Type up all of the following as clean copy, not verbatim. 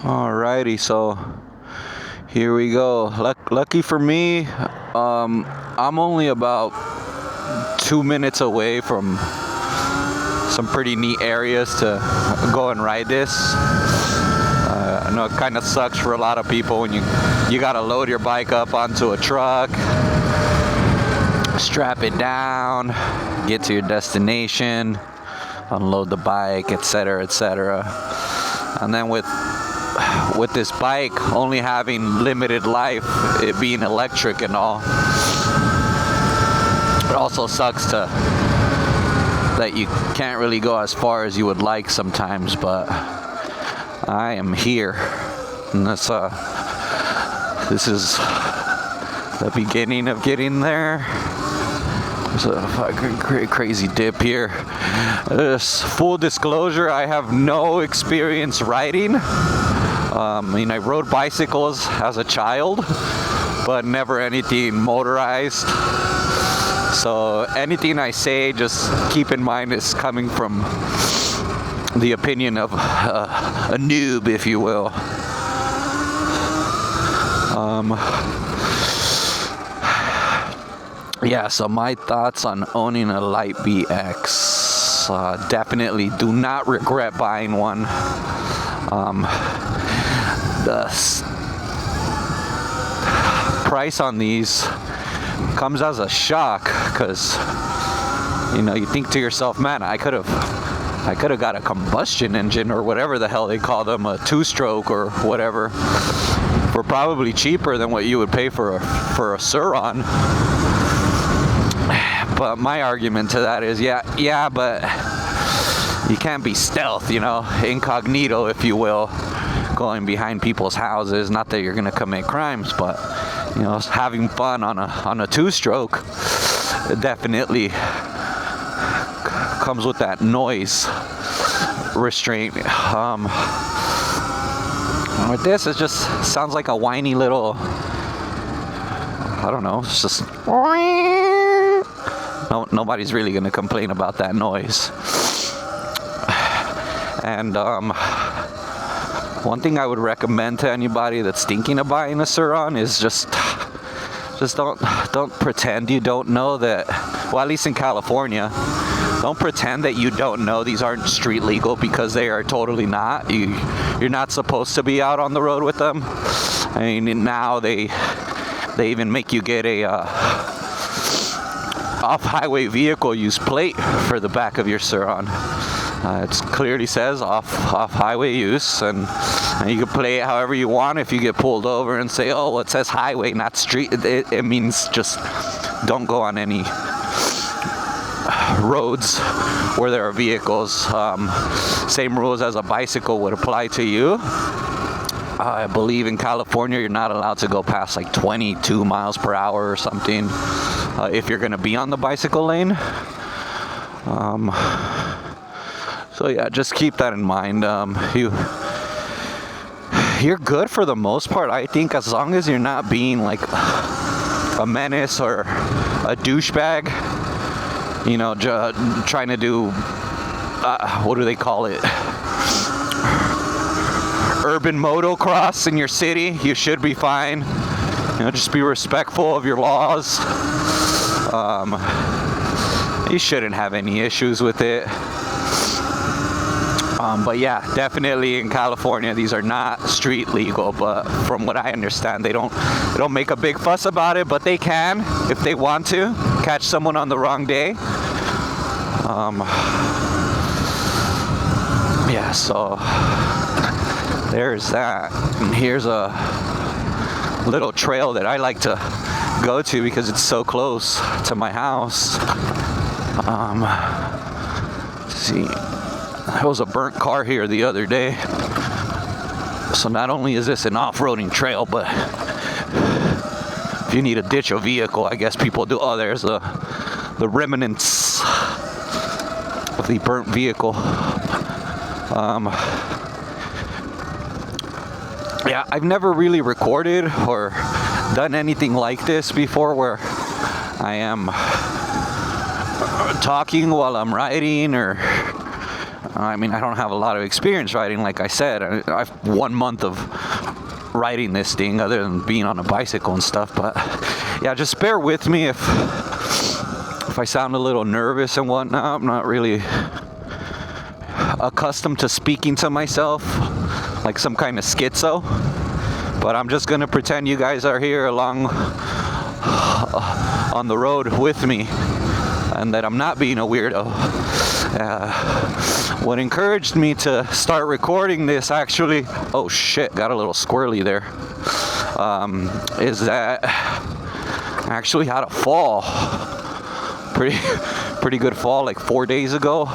Alrighty, so here we go. Lucky for me, I'm only about 2 minutes away from some pretty neat areas to go and ride this. I know it kind of sucks for a lot of people when you gotta load your bike up onto a truck, strap it down, get to your destination, unload the bike, etc., etc. And then with this bike only having limited life, it being electric and all, it also sucks that you can't really go as far as you would like sometimes, but I am here, and this is the beginning of getting there. There's a fucking crazy dip here. Full disclosure, I have no experience riding. I rode bicycles as a child, but never anything motorized. So anything I say, just keep in mind, is coming from the opinion of a noob, if you will. Yeah, so my thoughts on owning a Light Bee X. Definitely do not regret buying one. The price on these comes as a shock, because you think to yourself, man, I could have got a combustion engine or whatever the hell they call them, a two-stroke or whatever, for probably cheaper than what you would pay for a Surron. But my argument to that is, yeah, but you can't be stealth, incognito, if you will, going behind people's houses. Not that you're gonna commit crimes, but having fun on a two-stroke definitely comes with that noise restraint. With this, it just sounds like a whiny little, I don't know, it's just nobody's really gonna complain about that noise. And one thing I would recommend to anybody that's thinking of buying a Surron is just don't pretend you don't know that. Well, at least in California, don't pretend that you don't know these aren't street legal, because they are totally not. You're not supposed to be out on the road with them. I mean, now they even make you get a off-highway vehicle use plate for the back of your Surron. It clearly says off-highway use, and you can play it however you want. If you get pulled over and say, oh, well, it says highway, not street, it means just don't go on any roads where there are vehicles. Same rules as a bicycle would apply to you. I believe in California you're not allowed to go past like 22 miles per hour or something if you're going to be on the bicycle lane. So yeah, just keep that in mind. You're good for the most part, I think, as long as you're not being like a menace or a douchebag. Trying to do what do they call it? Urban motocross in your city. You should be fine. Just be respectful of your laws. You shouldn't have any issues with it. But yeah, definitely in California, these are not street legal. But from what I understand, they don't make a big fuss about it. But they can, if they want to, catch someone on the wrong day. Yeah, so there's that. And here's a little trail that I like to go to because it's so close to my house. Let's see. There was a burnt car here the other day. So not only is this an off-roading trail, but if you need to ditch a vehicle, I guess people do. Oh, there's the remnants of the burnt vehicle. Yeah, I've never really recorded or done anything like this before, where I am talking while I'm riding, or I mean, I don't have a lot of experience riding, like I said. I've 1 month of riding this thing other than being on a bicycle and stuff. But yeah, just bear with me if I sound a little nervous and whatnot. I'm not really accustomed to speaking to myself like some kind of schizo. But I'm just gonna pretend you guys are here along on the road with me and that I'm not being a weirdo. What encouraged me to start recording this, actually, oh shit, got a little squirrely there, is that I actually had a fall, pretty good fall, like 4 days ago.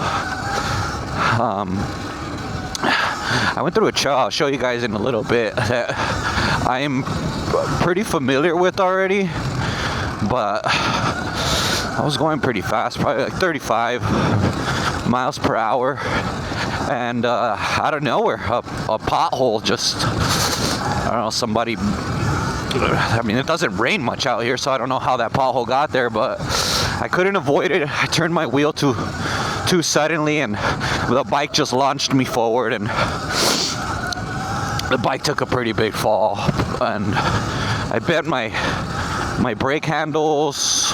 I went through a trail, I'll show you guys in a little bit, that I'm pretty familiar with already, but I was going pretty fast, probably like 35 miles per hour, and out of nowhere, a pothole just, I don't know, somebody, I mean, it doesn't rain much out here, so I don't know how that pothole got there, but I couldn't avoid it. I turned my wheel too suddenly, and the bike just launched me forward, and the bike took a pretty big fall, and I bent my brake handles.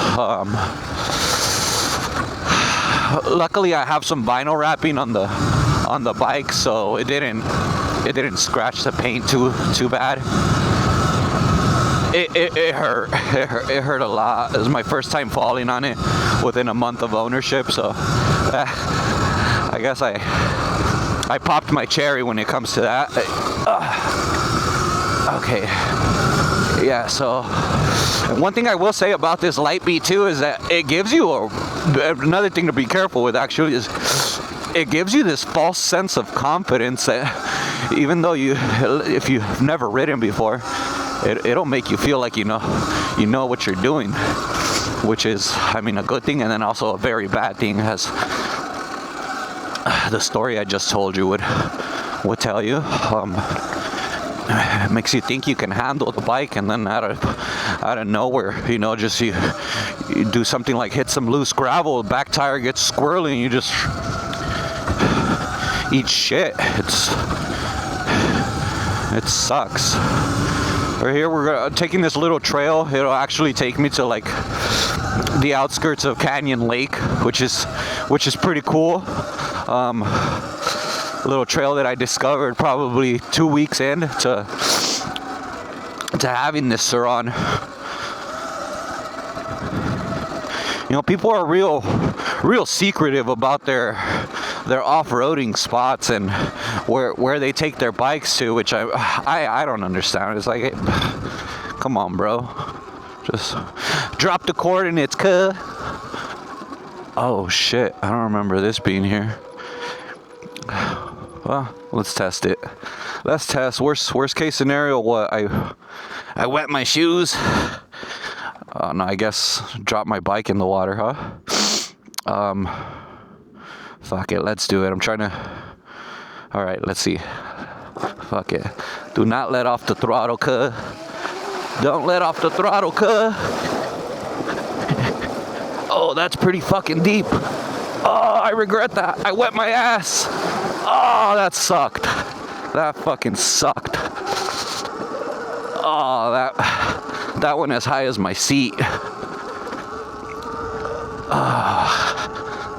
Luckily, I have some vinyl wrapping on the bike, so it didn't scratch the paint too bad. It hurt. It hurt a lot. It was my first time falling on it within a month of ownership, so I guess I popped my cherry when it comes to that. Okay. Yeah, so one thing I will say about this Light Bee too is that it gives you another thing to be careful with, actually, is it gives you this false sense of confidence that even though if you've never ridden before, it'll make you feel like you know what you're doing, which is, I mean, a good thing, and then also a very bad thing, as the story I just told you would tell you. It makes you think you can handle the bike, and then out of nowhere, just you do something like hit some loose gravel, the back tire gets squirrely, and you just eat shit. It sucks. Right here, we're taking this little trail. It'll actually take me to like the outskirts of Canyon Lake, which is pretty cool. A little trail that I discovered probably 2 weeks in to having this Surron. People are real secretive about their off-roading spots and where they take their bikes to, which I don't understand. It's like, hey, come on, bro, just drop the coordinates, cuh. Oh shit, I don't remember this being here. Well, let's test it. Let's test. Worst case scenario, what? I wet my shoes. No, I guess drop my bike in the water, huh? Fuck it, let's do it. I'm trying to. All right, let's see. Fuck it. Do not let off the throttle, cuh. Don't let off the throttle, cuh. Oh, that's pretty fucking deep. Oh, I regret that. I wet my ass. Oh, that sucked. That fucking sucked. Oh, that went as high as my seat.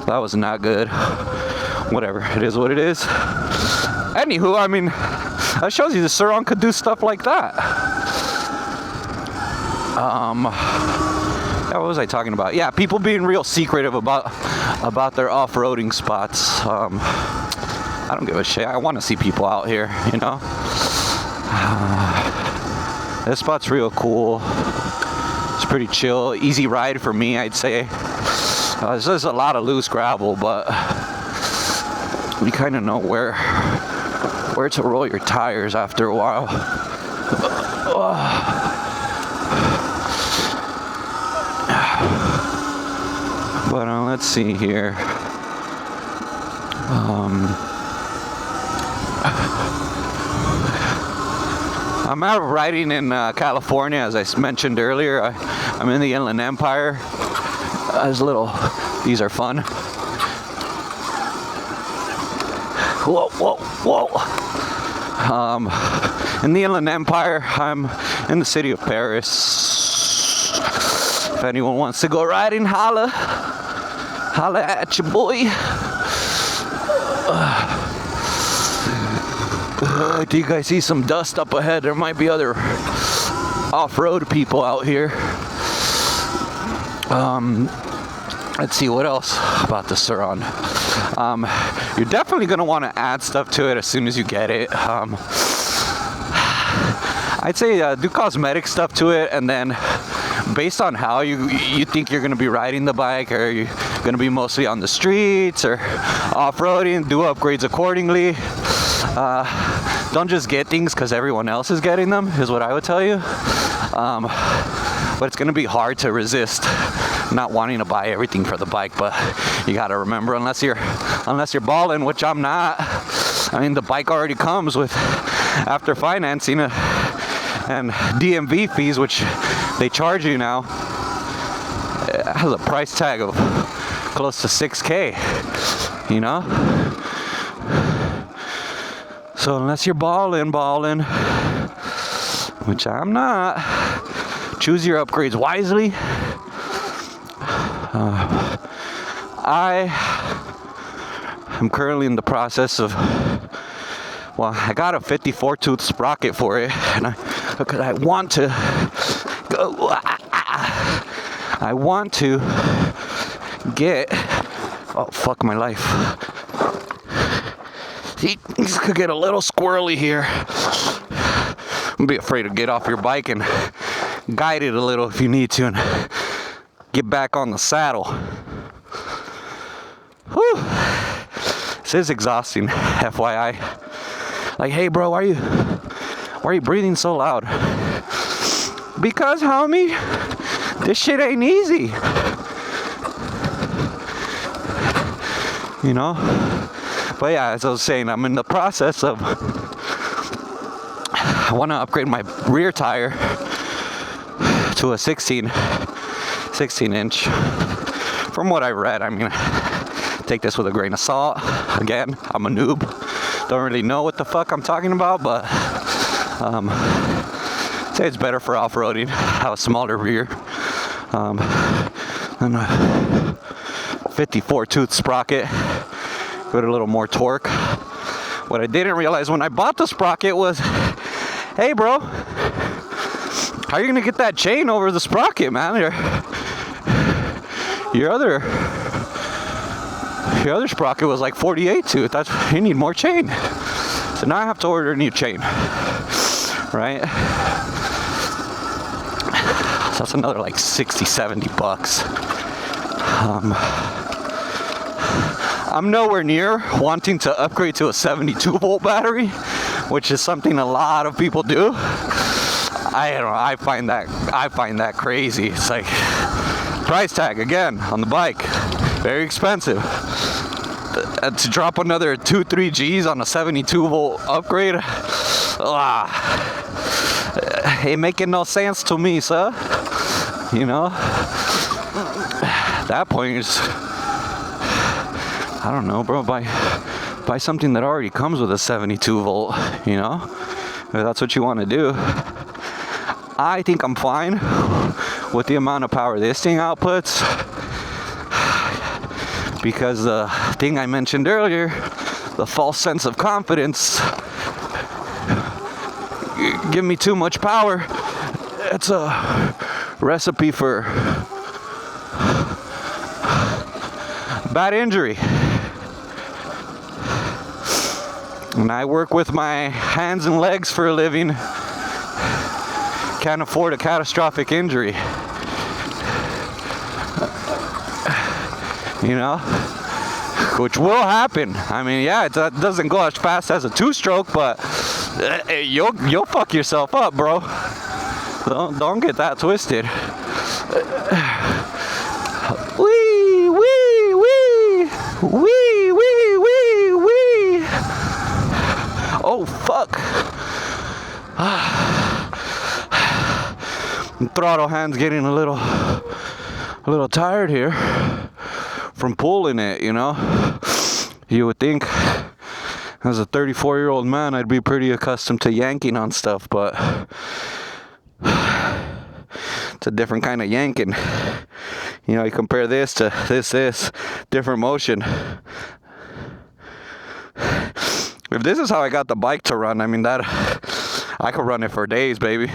That was not good. Whatever, it is what it is. Anywho, I mean, that shows you the Surron could do stuff like that. What was I talking about? Yeah, people being real secretive about their off-roading spots. I don't give a shit. I want to see people out here, This spot's real cool. It's pretty chill, easy ride for me, I'd say. There's just a lot of loose gravel, but you kind of know where to roll your tires after a while. But let's see here. I'm out riding in California, as I mentioned earlier. I'm in the Inland Empire. These are fun. Whoa, whoa, whoa. In the Inland Empire, I'm in the city of Paris. If anyone wants to go riding, holla at your boy. Do you guys see some dust up ahead? There might be other off-road people out here. Let's see what else about the Surron. You're definitely going to want to add stuff to it as soon as you get it. I'd say do cosmetic stuff to it, and then based on how you think you're going to be riding the bike, or you're going to be mostly on the streets or off-roading, do upgrades accordingly. Don't just get things because everyone else is getting them, is what I would tell you. But it's going to be hard to resist not wanting to buy everything for the bike. But you got to remember, unless you're balling, which I'm not. I mean, the bike already comes with, after financing and DMV fees, which they charge you now, it has a price tag of close to $6,000, you know? So unless you're balling, which I'm not, choose your upgrades wisely. I am currently in the process of, well, I got a 54 tooth sprocket for it, and I want to go. I want to get. Oh, fuck my life. These could get a little squirrely here. Don't be afraid to get off your bike and guide it a little if you need to, and get back on the saddle. Whew. This is exhausting, FYI. Like, hey bro, why are you breathing so loud? Because, homie, this shit ain't easy. You know? But yeah, as I was saying, I'm in the process of, I want to upgrade my rear tire to a 16 inch. From what I read, I'm gonna take this with a grain of salt. Again, I'm a noob. Don't really know what the fuck I'm talking about, but say it's better for off-roading. Have a smaller rear. And a 54 tooth sprocket. Give it a little more torque. What I didn't realize when I bought the sprocket was, hey bro, how are you gonna get that chain over the sprocket, man? Your other sprocket was like 48 tooth. You need more chain. So now I have to order a new chain, right? So that's another like 60, 70 bucks. I'm nowhere near wanting to upgrade to a 72 volt battery, which is something a lot of people do. I don't know, I find that crazy. It's like price tag again on the bike, very expensive. To drop another 2-3 G's on a 72 volt upgrade, ain't making no sense to me, sir. You know, at that point is, I don't know, bro, buy something that already comes with a 72 volt, you know, if that's what you want to do. I think I'm fine with the amount of power this thing outputs, because the thing I mentioned earlier, the false sense of confidence, give me too much power, it's a recipe for bad injury. And I work with my hands and legs for a living. Can't afford a catastrophic injury. You know? Which will happen. I mean, yeah, it doesn't go as fast as a two-stroke, but you'll fuck yourself up, bro. Don't get that twisted. Wee, wee, wee. Wee, wee, wee, wee. Oh, fuck. Throttle hand's getting a little tired here from pulling it, you know. You would think As a 34-year-old man, I'd be pretty accustomed to yanking on stuff, but it's a different kind of yanking. You know, you compare this to this, different motion. If this is how I got the bike to run, I mean, that I could run it for days, baby.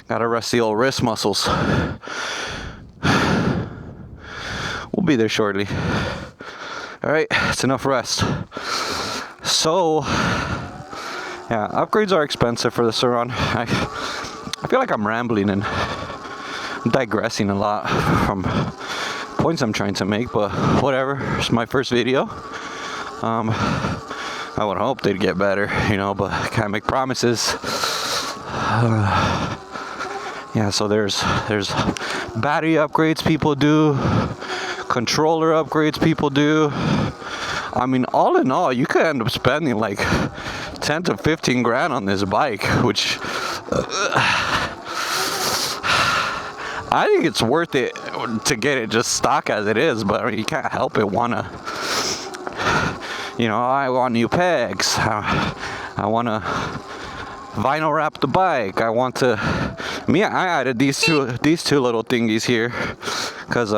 Gotta rest the old wrist muscles. We'll be there shortly. Alright, it's enough rest. So, yeah, upgrades are expensive for the Surron. I feel like I'm rambling and digressing a lot from points I'm trying to make, but whatever. It's my first video. I would hope they'd get better, you know, but I can't make promises. Yeah, so there's battery upgrades people do, controller upgrades people do. I mean, all in all, you could end up spending like 10 to 15 grand on this bike, which I think it's worth it to get it just stock as it is, but I mean, you can't help it wanna, you know, I want new pegs, I wanna vinyl wrap the bike, I want to, I added these two little thingies here, because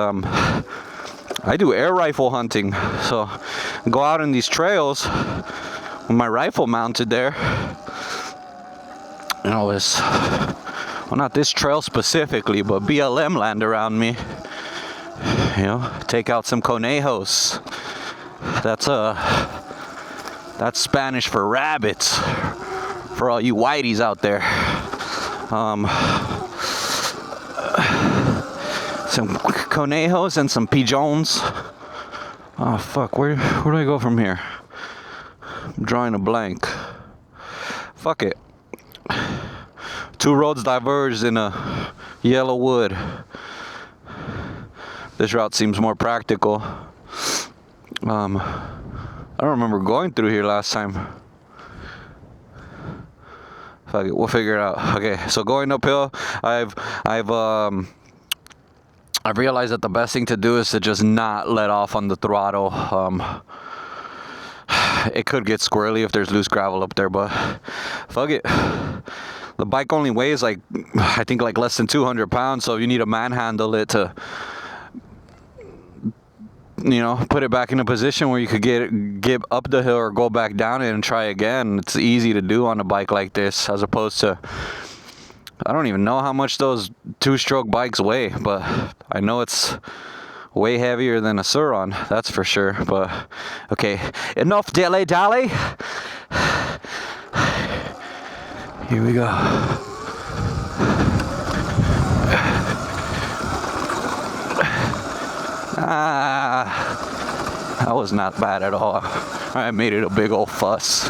I do air rifle hunting, so I go out in these trails with my rifle mounted there. You know, this, well, not this trail specifically, but BLM land around me. You know, take out some conejos. That's Spanish for rabbits, for all you whiteys out there. Some conejos and some pigeons. Oh fuck, where do I go from here? I'm drawing a blank. Fuck it. Two roads diverged in a yellow wood. This route seems more practical. I don't remember going through here last time. Fuck it, we'll figure it out. Okay, so going uphill, I've realized that the best thing to do is to just not let off on the throttle. It could get squirrely if there's loose gravel up there, but fuck it. The bike only weighs like, I think like less than 200 pounds, so you need to manhandle it to, you know, put it back in a position where you could get up the hill or go back down it and try again. It's easy to do on a bike like this, as opposed to, I don't even know how much those two-stroke bikes weigh, but I know it's way heavier than a Surron, that's for sure. But okay, enough dilly-dally. Here we go. That was not bad at all. I made it a big old fuss.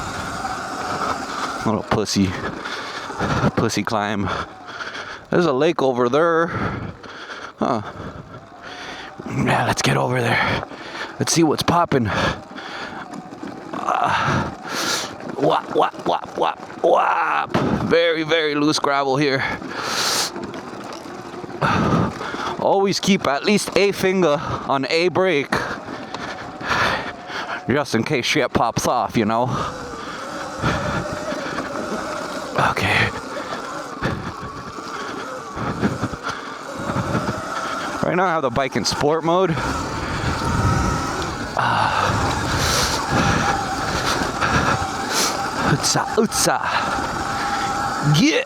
Little pussy climb. There's a lake over there. Huh. Yeah, let's get over there. Let's see what's popping. Whop, whop, whop, whop, whop. Very, very loose gravel here. Always keep at least a finger on a brake, just in case shit pops off, you know. Okay. Right now I have the bike in sport mode. Utsa. Yeah.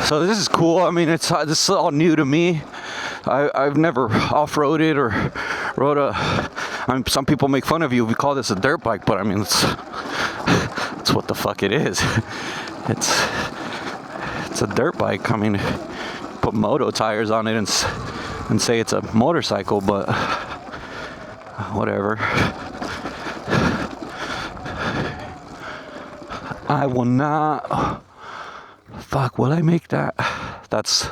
So this is cool. I mean, this is all new to me. I've never off-roaded or rode a. I mean, some people make fun of you if you call this a dirt bike, but I mean, it's what the fuck it is. It's a dirt bike. I mean, put moto tires on it and say it's a motorcycle, but whatever. I will not. Fuck, will I make that? That's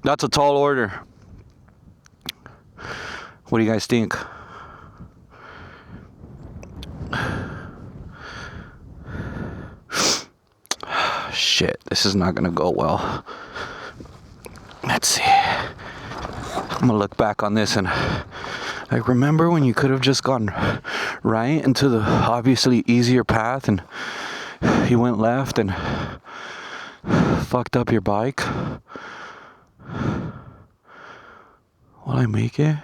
a tall order. What do you guys think? Shit, this is not gonna go well. Let's see. I'm gonna look back on this and like, remember when you could have just gone right into the obviously easier path and you went left and fucked up your bike? Will I make it?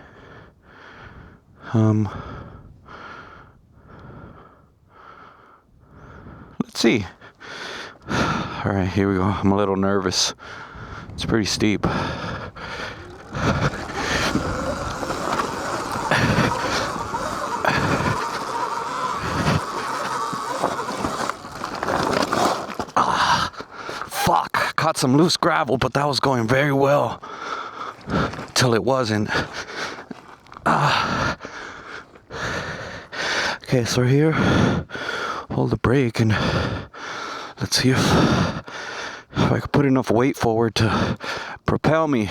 Let's see. Alright, here we go. I'm a little nervous. It's pretty steep. Fuck, caught some loose gravel, but that was going very well till it wasn't. Okay, so we're here. Hold the brake and let's see if I can put enough weight forward to propel me.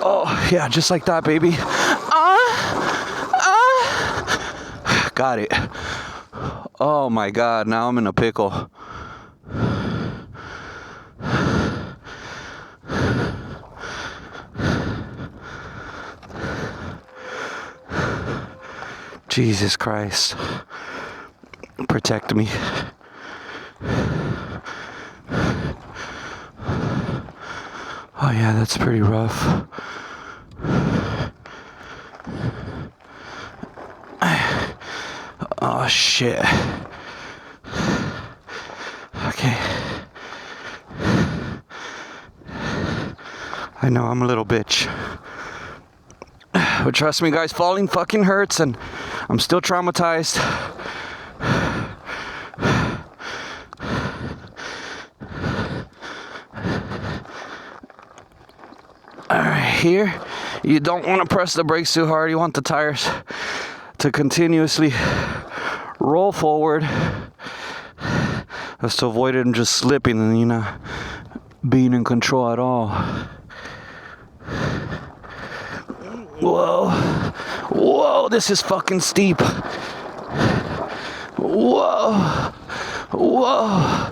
Oh yeah, just like that, baby. Got it. Oh my God, now I'm in a pickle. Jesus Christ. Protect me. Oh yeah, that's pretty rough. Oh shit. Okay. I know I'm a little bitch. But trust me guys, falling fucking hurts and I'm still traumatized. Alright, here, you don't want to press the brakes too hard. You want the tires to continuously roll forward just to avoid them just slipping and you're not being in control at all. Whoa. Whoa, this is fucking steep. Whoa. Whoa.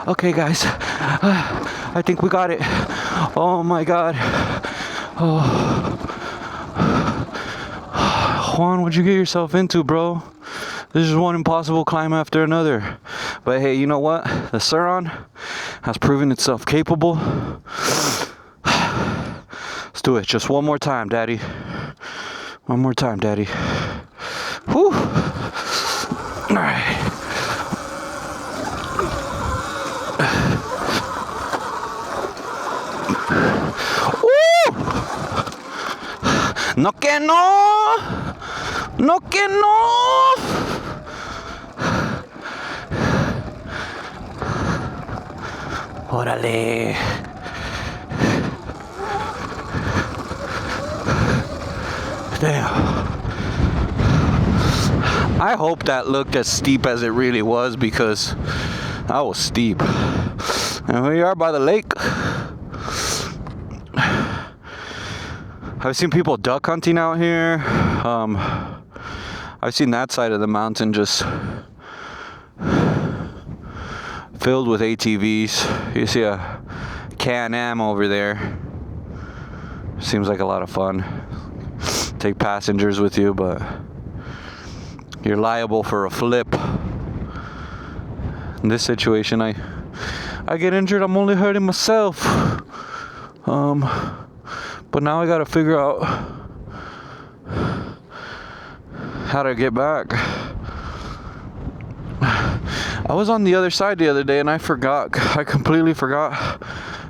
Okay, guys. I think we got it. Oh my God. Oh. Juan, what'd you get yourself into, bro? This is one impossible climb after another. But hey, you know what? The Surron has proven itself capable. Let's do it. Just one more time, Daddy. One more time, Daddy. Whew. All right. No que no. No que no. Órale. Damn. I hope that looked as steep as it really was because that was steep. And here we are by the lake. I've seen people duck hunting out here. I've seen that side of the mountain just filled with ATVs. You see a Can-Am over there. Seems like a lot of fun. Take passengers with you, but you're liable for a flip. In this situation, I get injured, I'm only hurting myself. But now I gotta figure out how to get back. I was on the other side the other day and I completely forgot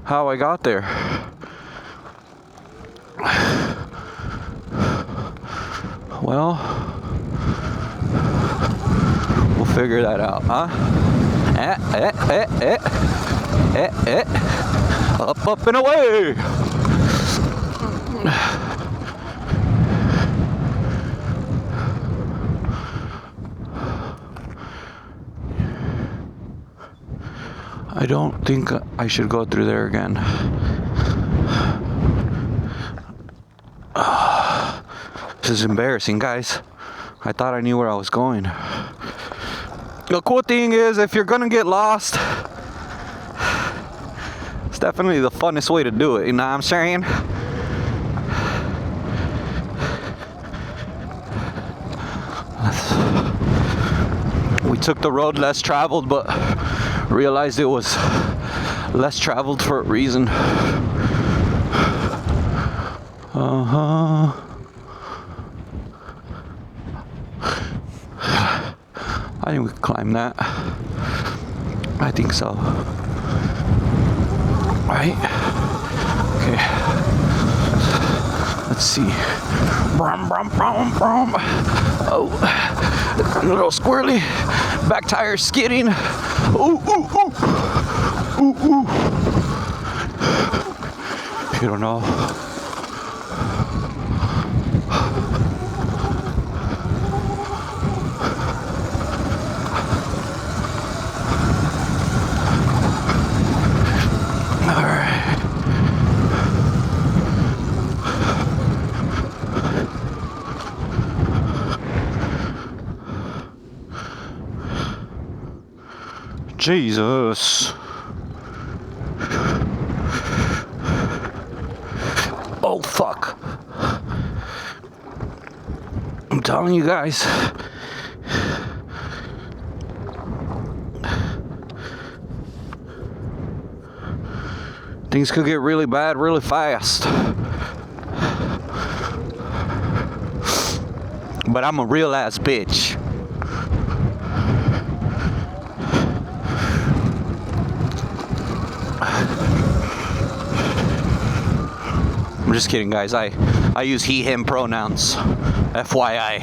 how I got there. Well, we'll figure that out, huh? Up, up and away. I don't think I should go through there again. This is embarrassing, guys. I thought I knew where I was going. The cool thing is, if you're gonna get lost, definitely the funnest way to do it, you know what I'm saying? We took the road less traveled, but realized it was less traveled for a reason. I think we can climb that. I think so. Right? Okay. Let's see. Brum, brum, brum, brum. Oh, a little squirrely. Back tire skidding. Ooh, ooh, ooh. Ooh, ooh. You don't know. Jesus. Oh, fuck. I'm telling you guys. Things could get really bad really fast. But I'm a real ass bitch. I'm just kidding, guys. I use he, him pronouns. FYI.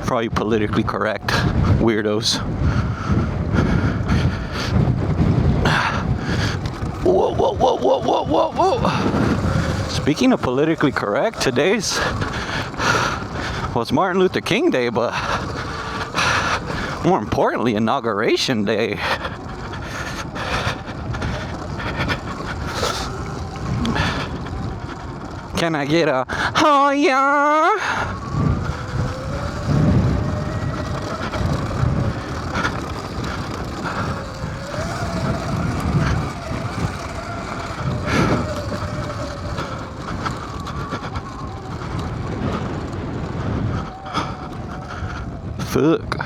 For all you politically correct weirdos. Whoa, whoa, whoa, whoa, whoa, whoa, whoa. Speaking of politically correct, today's, well, it's Martin Luther King Day, but more importantly, Inauguration Day. Can I get a, oh yeah? Fuck.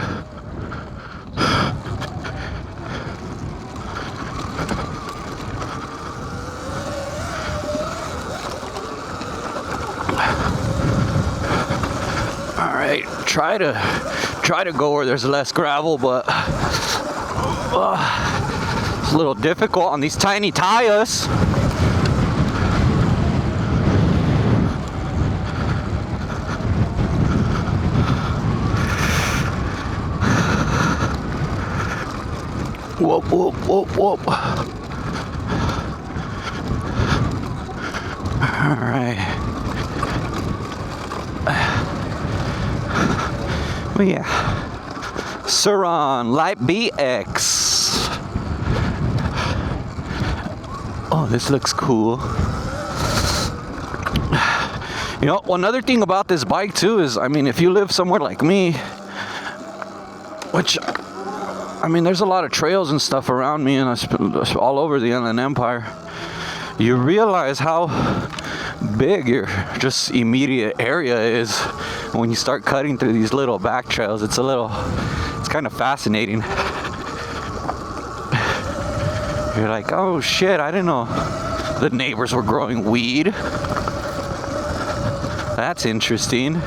Alright, try to go where there's less gravel, but it's a little difficult on these tiny tires. Whoop, whoop, whoop, whoop. Alright. Well, yeah. Surron Light Bee X. Oh, this looks cool. You know, one other thing about this bike too is, I mean, if you live somewhere like me, which, I mean, there's a lot of trails and stuff around me and all over the Inland Empire, you realize how big your just immediate area is when you start cutting through these little back trails. It's kind of fascinating. You're like, oh shit, I didn't know the neighbors were growing weed. That's interesting.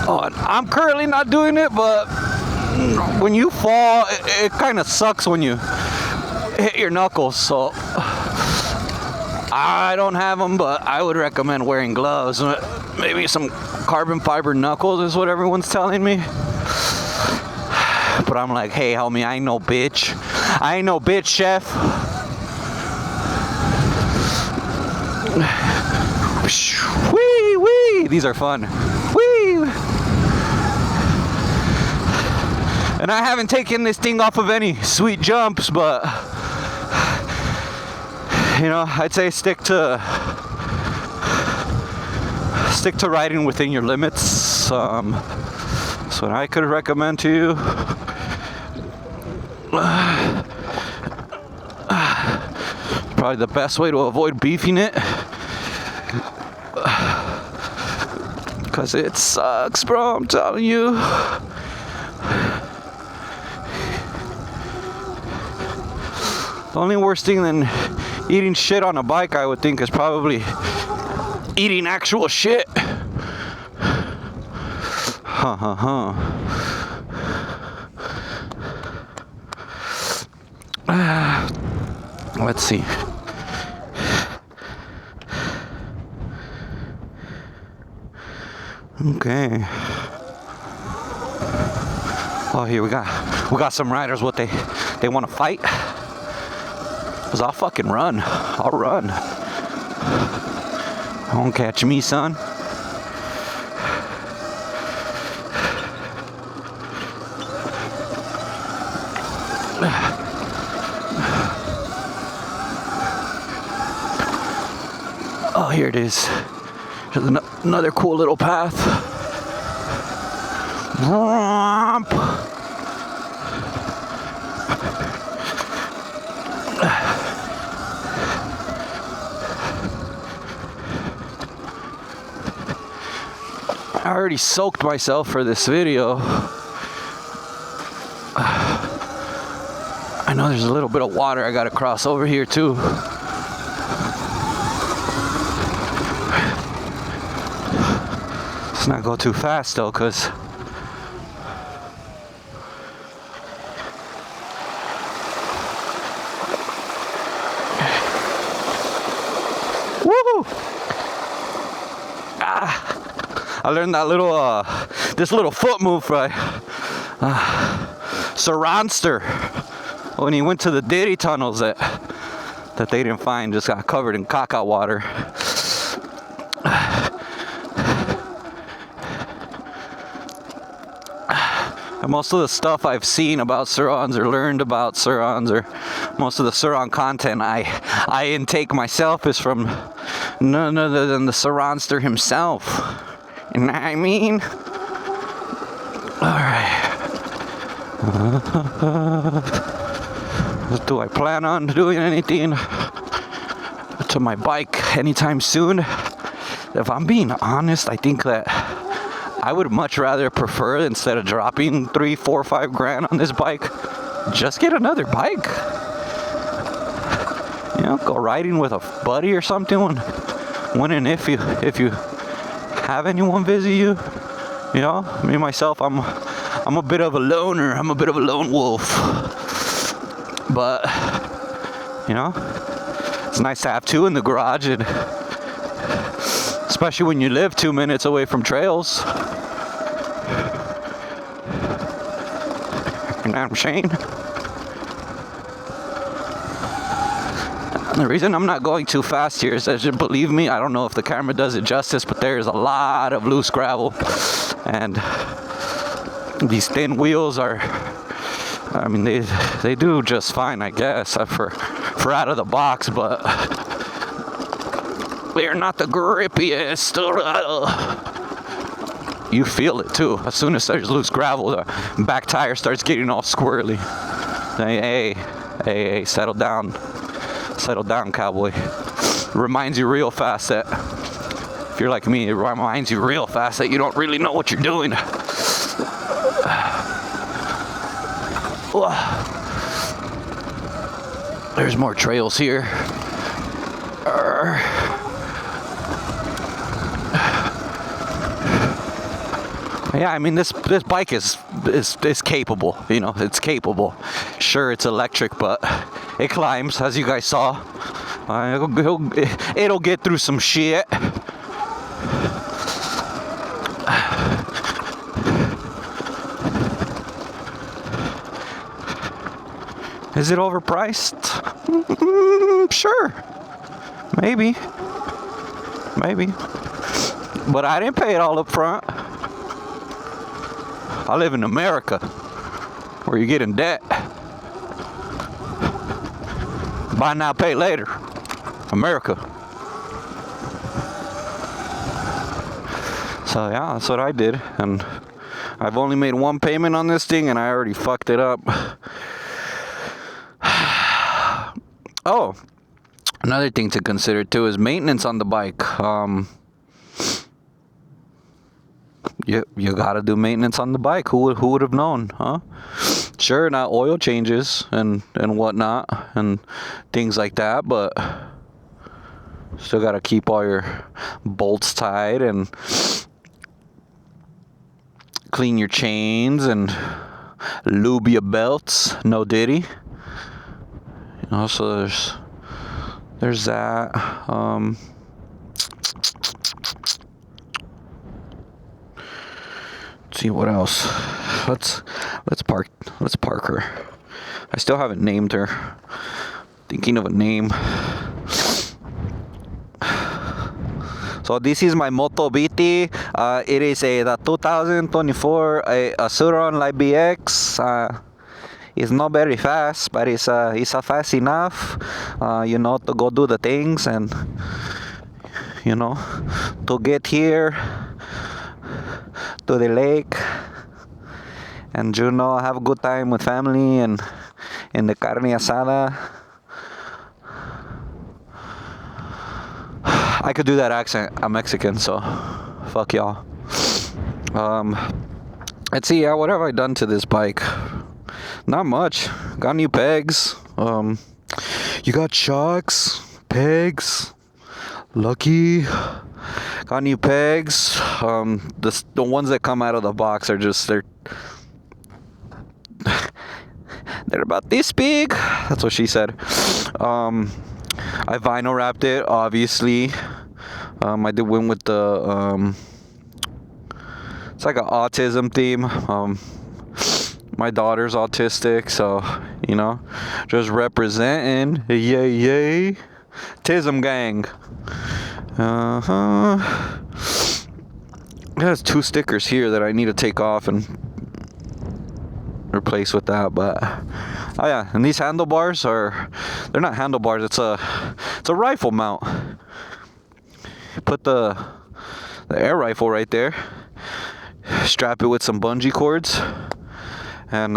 Oh, I'm currently not doing it, but when you fall, it kind of sucks when you hit your knuckles. So I don't have them, but I would recommend wearing gloves. Maybe some carbon fiber knuckles is what everyone's telling me. But I'm like, hey, homie, I ain't no bitch. I ain't no bitch, chef. these are fun. Whee! And I haven't taken this thing off of any sweet jumps, but you know, I'd say stick to riding within your limits. That's what I could recommend to you. Probably the best way to avoid beefing it, because it sucks, bro, I'm telling you. The only worse thing than eating shit on a bike, I would think, is probably eating actual shit. Let's see. Okay. Oh, here we got some riders. What they want to fight? 'Cause I'll fucking run. I'll run. Won't catch me, son. Oh, here it is. There's another cool little path. Romp. I already soaked myself for this video. I know there's a little bit of water I gotta cross over here too. Let's not go too fast though, cause woo! I learned that little this little foot move by Surronster when he went to the Diddy tunnels that they didn't find, just got covered in caca water. And most of the stuff I've seen about Surrons or learned about Surrons, or most of the Surron content I intake myself, is from none other than the Surronster himself. You know what I mean? Alright. Do I plan on doing anything to my bike anytime soon? If I'm being honest, I think that I would much rather prefer, instead of dropping $3, $4, $5 grand on this bike, just get another bike. You know, go riding with a buddy or something when and if you have anyone visit you. You know, me myself, I'm a bit of a loner. I'm a bit of a lone wolf. But you know, it's nice to have two in the garage, and especially when you live 2 minutes away from trails. You know what I'm saying? And the reason I'm not going too fast here is that, just believe me, I don't know if the camera does it justice, but there's a lot of loose gravel, and these thin wheels are, I mean, they do just fine, I guess, for out of the box, but they're not the grippiest. You feel it too. As soon as there's loose gravel, the back tire starts getting all squirrely. Hey, settle down. Settle down, cowboy. Reminds you real fast that, if you're like me, it reminds you real fast that you don't really know what you're doing. There's more trails here. Yeah, I mean, this bike is capable. You know, it's capable. Sure, it's electric, but it climbs, as you guys saw. It'll get through some shit. Is it overpriced? Sure. Maybe. But I didn't pay it all up front. I live in America, where you get in debt. Buy now, pay later. America. So yeah, that's what I did. And I've only made one payment on this thing, and I already fucked it up. Oh, another thing to consider too is maintenance on the bike. You gotta do maintenance on the bike. Who would have known, huh? Sure, not oil changes and whatnot and things like that, but still gotta keep all your bolts tight and clean your chains and lube your belts. No diddy. You know, so there's that. Let's see what else. Let's park her. I still haven't named her. Thinking of a name. So this is my Moto BT. It is the 2024 a Surron Light Bee X. It's not very fast, but it's fast enough, you know, to go do the things and, you know, to get here to the lake and, you know, have a good time with family and in the carne asada. I could do that accent. I'm Mexican, so fuck y'all. Let's see. What have I done to this bike? Not much. Got new pegs. You got shocks, pegs. Lucky. Got new pegs. The ones that come out of the box are just they're about this big. That's what she said. I vinyl wrapped it, obviously. I did win with the it's like an autism theme. My daughter's autistic, so, you know, just representing. Yay. Tism gang. There's 2 stickers here that I need to take off and replace with that, but oh yeah, and these handlebars they're not handlebars, it's a rifle mount. You put the air rifle right there, strap it with some bungee cords, and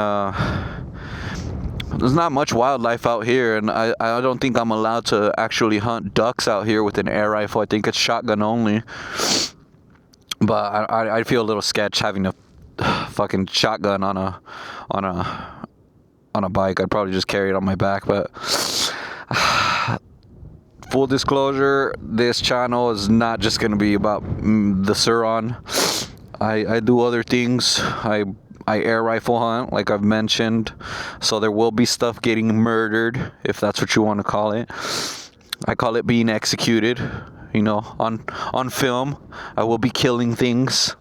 there's not much wildlife out here, and I don't think I'm allowed to actually hunt ducks out here with an air rifle. I think it's shotgun only, but I feel a little sketch having a fucking shotgun on a bike. I'd probably just carry it on my back, but full disclosure, this channel is not just going to be about the Surron. I do other things. I air rifle hunt, like I've mentioned, so there will be stuff getting murdered, if that's what you want to call it. I call it being executed, you know, on film. I will be killing things,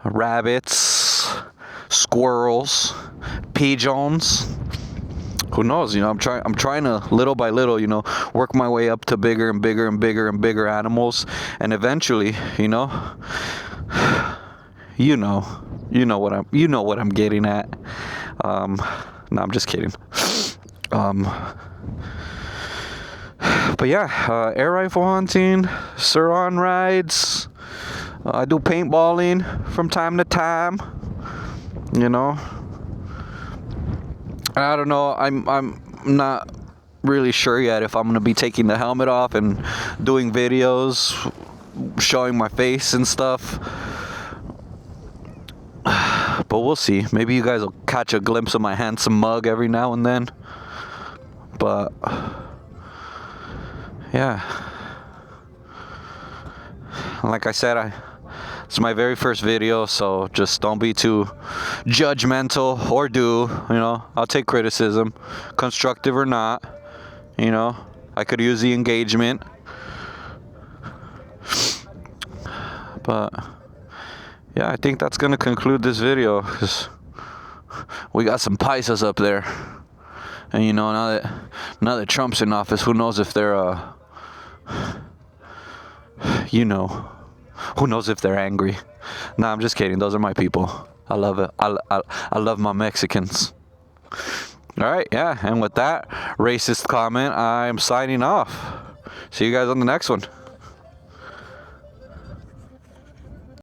rabbits, squirrels, pigeons. Who knows, you know, I'm trying to little by little, you know, work my way up to bigger and bigger and bigger and bigger animals, and eventually, you know what I'm getting at. No, I'm just kidding. But yeah, air rifle hunting, Surron rides. I do paintballing from time to time. You know, I don't know. I'm not really sure yet if I'm gonna be taking the helmet off and doing videos, showing my face and stuff. But we'll see. Maybe you guys will catch a glimpse of my handsome mug every now and then. But yeah, like I said, it's my very first video, so just don't be too judgmental, or do, you know, I'll take criticism, constructive or not, you know, I could use the engagement. But yeah, I think that's gonna conclude this video, because we got some paisas up there, and you know, now that Trump's in office, who knows if they're you know, Who knows if they're angry? Nah, I'm just kidding. Those are my people. I love it. I love my Mexicans. All right, yeah. And with that racist comment, I'm signing off. See you guys on the next one.